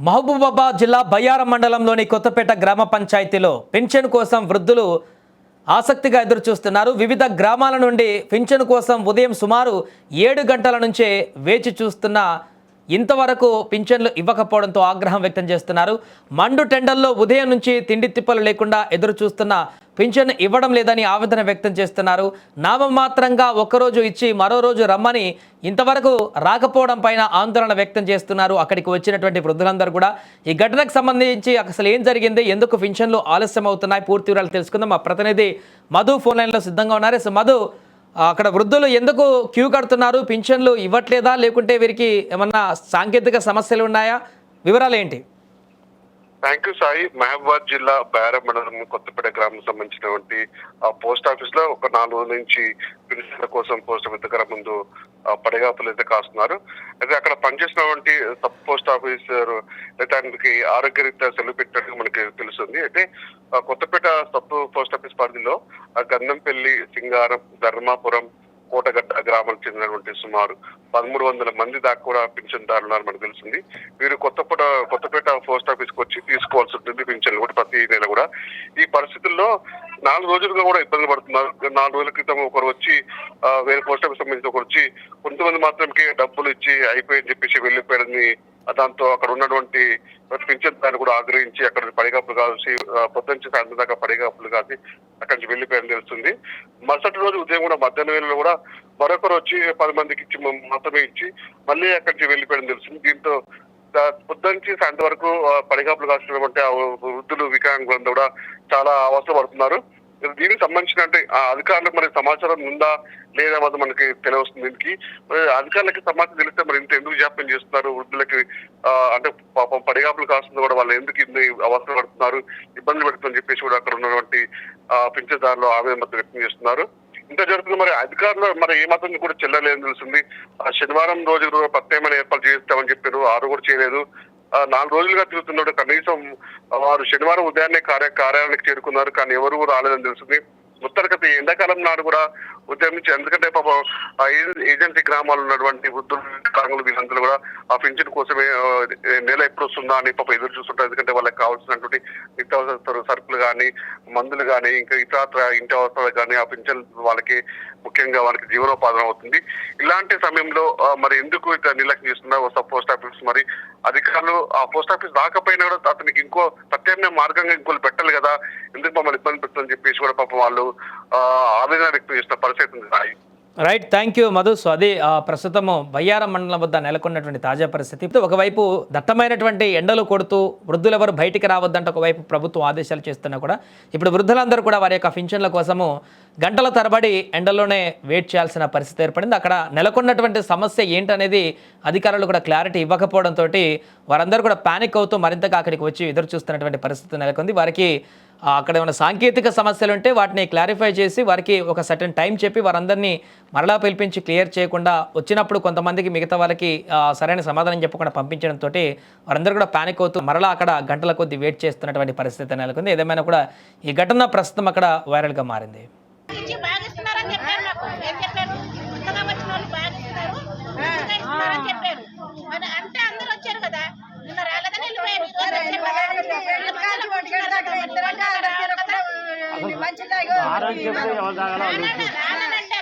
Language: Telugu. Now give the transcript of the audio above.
మహబూబాబాద్ జిల్లా బయ్యారం మండలంలోని కొత్తపేట గ్రామ పంచాయతీలో పింఛన్ కోసం వృద్ధులు ఆసక్తిగా ఎదురు చూస్తున్నారు. వివిధ గ్రామాల నుండి పింఛన్ కోసం ఉదయం సుమారు 7 గంటల నుంచే వేచి చూస్తున్న ఇంతవరకు పింఛన్లు ఇవ్వకపోవడంతో ఆగ్రహం వ్యక్తం చేస్తున్నారు. మండు టెండల్లో ఉదయం నుంచి తిండి తిప్పలు లేకుండా ఎదురు చూస్తున్న పింఛన్ ఇవ్వడం లేదని ఆవేదన వ్యక్తం చేస్తున్నారు. నామమాత్రంగా ఒక్కరోజు ఇచ్చి మరో రోజు రమ్మని ఇంతవరకు రాకపోవడం పైన ఆందోళన వ్యక్తం చేస్తున్నారు. అక్కడికి వచ్చినటువంటి వృద్ధులందరూ కూడా ఈ ఘటనకు సంబంధించి అసలు ఏం జరిగింది, ఎందుకు పింఛన్లు ఆలస్యం అవుతున్నాయి, పూర్తి వివరాలు తెలుసుకుందాం. మా ప్రతినిధి మధు ఫోన్ లైన్లో సిద్ధంగా ఉన్నారు. మధు, అక్కడ వృద్ధులు ఎందుకు క్యూ కడుతున్నారు? పింఛన్లు ఇవ్వట్లేదా, లేకుంటే వీరికి ఏమన్నా సాంకేతిక సమస్యలు ఉన్నాయా? వివరాలు ఏంటి? Thank you Sai. మహబూబాబాద్ జిల్లా బయ్యారం మండలం కొత్తపేట గ్రామం సంబంధించినటువంటి పోస్ట్ ఆఫీస్ లో ఒక 4 రోజుల నుంచి పింఛన్ల కోసం పోస్ట్ ఆఫీస్ దగ్గర ముందు పడిగాపులు అయితే కాస్తున్నారు. అయితే అక్కడ పనిచేసినటువంటి సబ్ పోస్ట్ ఆఫీసర్ అయితే ఆయనకి ఆరోగ్యరీత్యా సెలవు పెట్టినట్టు మనకి తెలుస్తుంది. అయితే కొత్తపేట సబ్ పోస్ట్ ఆఫీస్ పరిధిలో గంధంపల్లి, సింగారం, ధర్మాపురం, కోటగడ్డ గ్రామాలకు చెందినటువంటి సుమారు 1300 మంది దాకా కూడా పింఛన్దారులు ఉన్నారు మనకు తెలిసింది. వీరు కొత్తపేట పోస్ట్ ఆఫీస్ కు వచ్చి తీసుకోవాల్సి ఉంటుంది పింఛన్లు కూడా ప్రతి నెల కూడా. ఈ పరిస్థితుల్లో 4 రోజులుగా కూడా ఇబ్బంది పడుతున్నారు. 4 రోజుల క్రితం ఒకరు వచ్చి వేరే పోస్ట్ ఆఫీస్ సంబంధించి ఒకరు వచ్చి కొంతమంది మాత్రమే డబ్బులు ఇచ్చి అయిపోయి చెప్పేసి వెళ్ళిపోయారని, దాంతో అక్కడ ఉన్నటువంటి పింఛన్దారులు కూడా ఆగ్రహించి అక్కడ పడిగాపులు కాల్సి పొద్దుంచి సాయంత్రం దాకా పడిగాపులు కాసి అక్కడి నుంచి వెళ్ళిపోయారని తెలుస్తుంది. మరుసటి రోజు ఉదయం కూడా మధ్యాహ్నం వేళలో కూడా మరొకరు వచ్చి 10 మందికి ఇచ్చి మాత్రమే ఇచ్చి మళ్ళీ అక్కడి నుంచి వెళ్ళిపోయారని తెలుస్తుంది. దీంతో పొద్దుంచి సాయంత్రం వరకు పడిగాపులు కాల్చినటువంటి వృద్ధులు, వికలాంగులంతా కూడా చాలా అవసరపడుతున్నారు. దీనికి సంబంధించిన అంటే అధికారులకు మరి సమాచారం ఉందా లేదా అది మనకి తెలియవస్తుంది. దీనికి అధికారులకి సమాచారం తెలిస్తే మరి ఇంత ఎందుకు జాప్యం చేస్తున్నారు, వృద్ధులకి అంటే పాపం పడిగాపులు కాస్తుంది కూడా వాళ్ళు ఎందుకు ఇన్ని అవసరం పడుతున్నారు, ఇబ్బంది పెడుతుందని చెప్పేసి కూడా అక్కడ ఉన్నటువంటి పింఛన్దారులు ఆవేదన వ్యక్తం చేస్తున్నారు. ఇంత జరుగుతుంది. మరి అధికారులు మరి ఏమాత్రం కూడా చెల్లలేదని తెలిసింది. శనివారం రోజు ప్రత్యేకమైన ఏర్పాటు చేస్తామని చెప్పారు, ఆరు కూడా చేయలేదు. 4 రోజులుగా తిరుగుతున్నాడు. కనీసం వారు శనివారం ఉదయాన్నే కార్యాలయానికి చేరుకున్నారు, కానీ ఎవరు కూడా రాలేదని తెలుస్తుంది. మొత్తానికి ఎండాకాలం నాడు కూడా ఉదయం నుంచి, ఎందుకంటే పాపం ఏజెన్సీ గ్రామాలు ఉన్నటువంటి వృద్ధులు వీళ్ళందరూ కూడా ఆ పింఛన్ కోసమే నెల ఎప్పుడు వస్తుందా అని పాపం ఎదురు చూస్తుంటారు. ఎందుకంటే వాళ్ళకి కావాల్సినటువంటి నిత్యావసర సరుకులు కానీ, మందులు కానీ, ఇంకా ఇతర ఇంటి అవసరాలు కానీ ఆ పింఛన్ వాళ్ళకి ముఖ్యంగా వాళ్ళకి జీవనోపాధన అవుతుంది. ఇలాంటి సమయంలో మరి ఎందుకు ఇట్లా నిర్లక్ష్యం చేస్తున్నారు పోస్ట్ ఆఫీస్? మరి అధికారులు ఆ పోస్ట్ ఆఫీస్ రాకపోయినా కూడా అతనికి ఇంకో ప్రత్యామ్నాయ మార్గంగా ఇంకోళ్ళు పెట్టాలి కదా, ఎందుకు మమ్మల్ని ఇబ్బంది పెడుతుందని చెప్పేసి కూడా పాపం వాళ్ళు ఆవేదన వ్యక్తం చేస్తున్న పరిస్థితి ఉంది. Right, thank you Madhu. So అది ప్రస్తుతము బయ్యారం మండలం వద్ద నెలకొన్నటువంటి తాజా పరిస్థితి. ఒకవైపు దట్టమైనటువంటి ఎండలు కొడుతూ వృద్ధులు ఎవరు బయటికి రావద్దంటే ఒకవైపు ప్రభుత్వం ఆదేశాలు చేస్తున్నా కూడా ఇప్పుడు వృద్ధులందరూ కూడా వారి యొక్క పింఛన్ల కోసము గంటల తరబడి ఎండల్లోనే వెయిట్ చేయాల్సిన పరిస్థితి ఏర్పడింది. అక్కడ నెలకొన్నటువంటి సమస్య ఏంటనేది అధికారులు కూడా క్లారిటీ ఇవ్వకపోవడంతో వారందరూ కూడా పానిక్ అవుతూ మరింతగా అక్కడికి వచ్చి ఎదురు చూస్తున్నటువంటి పరిస్థితి నెలకొంది. వారికి అక్కడ ఏమైనా సాంకేతిక సమస్యలు ఉంటే వాటిని క్లారిఫై చేసి వారికి ఒక సర్టెన్ టైం చెప్పి వారందరినీ మరలా పిలిపించి క్లియర్ చేయకుండా వచ్చినప్పుడు కొంతమందికి మిగతా వాళ్ళకి సరైన సమాధానం చెప్పకుండా పంపించడంతో వారందరూ కూడా పానిక్ అవుతూ మరలా అక్కడ గంటల కొద్దీ వెయిట్ చేస్తున్నటువంటి పరిస్థితి నెలకొంది. ఏదేమైనా కూడా ఈ ఘటన ప్రస్తుతం అక్కడ వైరల్గా మారింది.